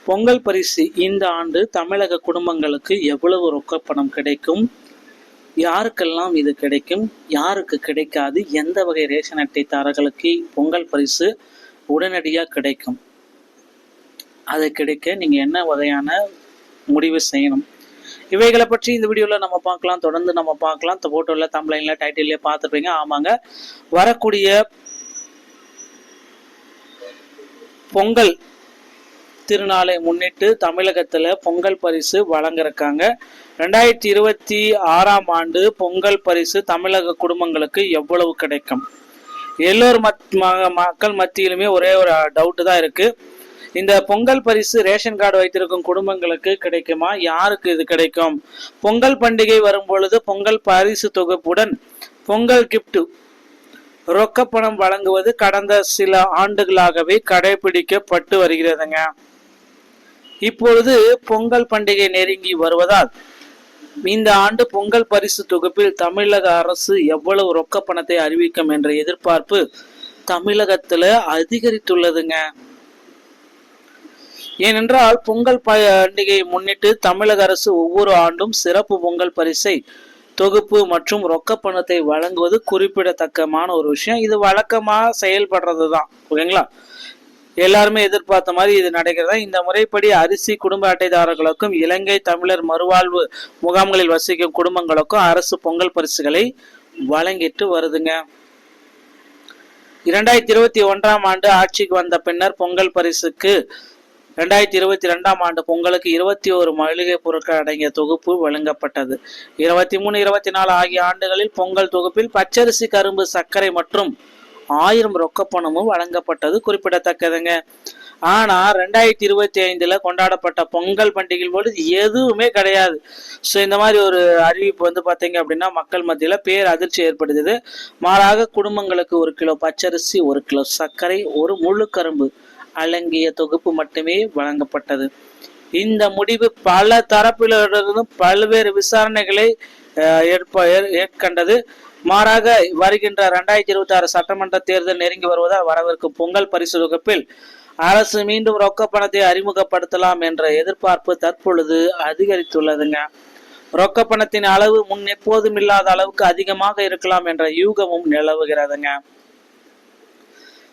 பொங்கல் பரிசு இந்த ஆண்டு தமிழக குடும்பங்களுக்கு எவ்வளவு ரொக்க பணம் கிடைக்கும், யாருக்கெல்லாம் இது கிடைக்கும், யாருக்கு கிடைக்காது, எந்த வகை ரேஷன் அட்டைதாரர்களுக்கு பொங்கல் பரிசு உடனடியாக கிடைக்கும், அது கிடைக்க நீங்க என்ன வகையான முடிவு செய்யணும், இவைகளை பற்றி இந்த வீடியோவில் நம்ம பார்க்கலாம். தொடர்ந்து நம்ம பார்க்கலாம். இந்த ஃபோட்டோவில் தம்ப்லைனில் டைட்டில்லே பார்த்துருப்பீங்க. ஆமாங்க, வரக்கூடிய பொங்கல் திருநாளை முன்னிட்டு தமிழகத்தில் பொங்கல் பரிசு வழங்கிருக்காங்க. 2026ஆம் ஆண்டு பொங்கல் பரிசு தமிழக குடும்பங்களுக்கு எவ்வளவு கிடைக்கும்? எல்லோரு மக்கள் மத்தியிலுமே ஒரே ஒரு டவுட்டு தான் இருக்கு. இந்த பொங்கல் பரிசு ரேஷன் கார்டு வைத்திருக்கும் குடும்பங்களுக்கு கிடைக்குமா, யாருக்கு இது கிடைக்கும்? பொங்கல் பண்டிகை வரும் பொழுது பொங்கல் பரிசு தொகுப்புடன் பொங்கல் கிஃப்ட் ரொக்க பணம் வழங்குவது கடந்த சில ஆண்டுகளாகவே கடைபிடிக்கப்பட்டு வருகிறதுங்க. இப்பொழுது பொங்கல் பண்டிகை நெருங்கி வருவதால் இந்த ஆண்டு பொங்கல் பரிசு தொகுப்பில் தமிழக அரசு எவ்வளவு ரொக்க பணத்தை அறிவிக்கும் என்ற எதிர்பார்ப்பு தமிழகத்துல அதிகரித்துள்ளதுங்க. ஏனென்றால் பொங்கல் பண்டிகையை முன்னிட்டு தமிழக அரசு ஒவ்வொரு ஆண்டும் சிறப்பு பொங்கல் பரிசை தொகுப்பு மற்றும் ரொக்க பணத்தை வழங்குவது குறிப்பிடத்தக்கமான ஒரு விஷயம். இது வழக்கமா செயல்படுறது தான், ஓகேங்களா? எல்லாருமே எதிர்பார்த்த மாதிரி இது நடக்கிறதா. இந்த முறைப்படி அரிசி குடும்ப அட்டைதாரர்களுக்கும் இலங்கை தமிழர் மறுவாழ்வு முகாம்களில் வசிக்கும் குடும்பங்களுக்கும் அரசு பொங்கல் பரிசுகளை வழங்கிட்டு வருதுங்க. 2021ஆம் ஆண்டு ஆட்சிக்கு வந்த பின்னர் பொங்கல் பரிசுக்கு 2022ஆம் ஆண்டு பொங்கலுக்கு 21 மளிகை பொருட்கள் அடங்கிய தொகுப்பு வழங்கப்பட்டது. 23, 24 ஆகிய ஆண்டுகளில் பொங்கல் தொகுப்பில் பச்சரிசி, கரும்பு, சர்க்கரை மற்றும் 1000 ரொக்க பணமும் வழங்கப்பட்டது குறிப்பிடத்தக்கதுங்க. ஆனா 2025ல கொண்டாடப்பட்ட பொங்கல் பண்டிகை போது எதுவுமே கிடையாது. ஸோ இந்த மாதிரி ஒரு அறிவிப்பு பார்த்தீங்க அப்படின்னா மக்கள் மத்தியில பேர் அதிர்ச்சி ஏற்படுத்துது. மாறாக குடும்பங்களுக்கு 1 கிலோ பச்சரிசி, 1 கிலோ சர்க்கரை, 1 முழு கரும்பு அடங்கிய தொகுப்பு மட்டுமே வழங்கப்பட்டது. இந்த முடிவு பல தரப்பிலிருந்தும் பல்வேறு விசாரணைகளை ஏற்கண்டது. மாறாக வருகின்ற 2026 சட்டமன்ற தேர்தல் நெருங்கி வருவதால் வரவிருக்கும் பொங்கல் பரிசு தொகுப்பில் அரசு மீண்டும் ரொக்க பணத்தை அறிமுகப்படுத்தலாம் என்ற எதிர்பார்ப்பு தற்பொழுது அதிகரித்துள்ளதுங்க. ரொக்க பணத்தின் அளவு முன் எப்போதும் இல்லாத அளவுக்கு அதிகமாக இருக்கலாம் என்ற யூகமும் நிலவுகிறதுங்க.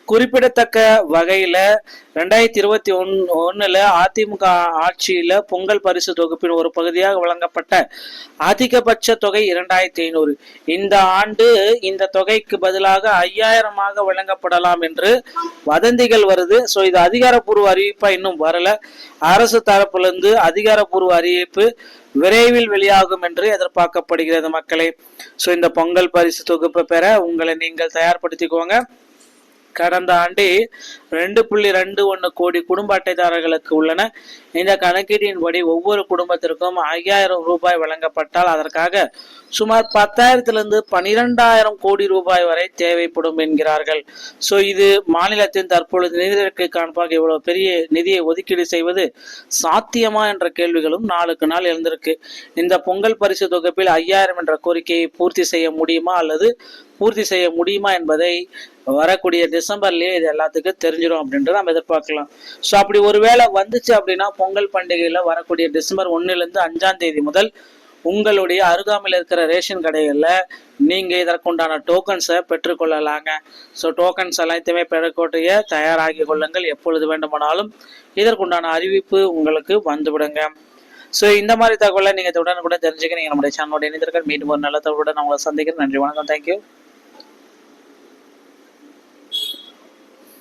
குறிப்பிடத்தக்க வகையில 2021ல அதிமுக ஆட்சியில பொங்கல் பரிசு தொகுப்பின் ஒரு பகுதியாக வழங்கப்பட்ட அதிகபட்ச தொகை 2500. இந்த ஆண்டு இந்த தொகைக்கு பதிலாக 5000 வழங்கப்படலாம் என்று வதந்திகள் வருது. ஸோ இது அதிகாரப்பூர்வ அறிவிப்பா இன்னும் வரல. அரசு தரப்பிலிருந்து அதிகாரப்பூர்வ அறிவிப்பு விரைவில் வெளியாகும் என்று எதிர்பார்க்கப்படுகிறது மக்களே. ஸோ இந்த பொங்கல் பரிசு தொகுப்பை பெற உங்களை நீங்கள் தயார்படுத்திக்கோங்க. கடந்த ஆண்டே 2.21 கோடி குடும்ப அட்டைதாரர்களுக்கு உள்ளன. இந்த கணக்கீட்டின்படி ஒவ்வொரு குடும்பத்திற்கும் 5000 ரூபாய் வழங்கப்பட்டால் அதற்காக சுமார் 10,000 - 12,000 கோடி ரூபாய் வரை தேவைப்படும் என்கிறார்கள். ஸோ இது மாநிலத்தின் தற்பொழுது நிதிநிலை காண்பாக இவ்வளவு பெரிய நிதியை ஒதுக்கீடு செய்வது சாத்தியமா என்ற கேள்விகளும் நாளுக்கு நாள் எழுந்திருக்கு. இந்த பொங்கல் பரிசு தொகுப்பில் 5000 என்ற கோரிக்கையை பூர்த்தி செய்ய முடியுமா என்பதை வரக்கூடிய டிசம்பர்லயே இது எல்லாத்துக்கும் தெரிஞ்சிடும் அப்படின்ட்டு நம்ம எதிர்பார்க்கலாம். ஸோ அப்படி ஒருவேளை வந்துச்சு அப்படின்னா பொங்கல் பண்டிகையில வரக்கூடிய டிசம்பர் 1லேருந்து 5ஆம் தேதி முதல் உங்களுடைய அருகாமையில் இருக்கிற ரேஷன் கடைகளில் நீங்க இதற்குண்டான டோக்கன்ஸை பெற்றுக்கொள்ளலாங்க. ஸோ டோக்கன்ஸ் எல்லாத்தையுமே பெறக்கூடிய தயாராகி கொள்ளுங்கள். எப்பொழுது வேண்டுமானாலும் இதற்குண்டான அறிவிப்பு உங்களுக்கு வந்துவிடுங்க. ஸோ இந்த மாதிரி தகவலை நீங்க உடனுக்குடன் தெரிஞ்சுக்க நீங்க நம்முடைய சேனலோட இணைந்திருக்க. மீண்டும் ஒரு நல்ல தகவலுடன் நான் உங்களை சந்திக்கிறேன். நன்றி, வணக்கம், தேங்க்யூ.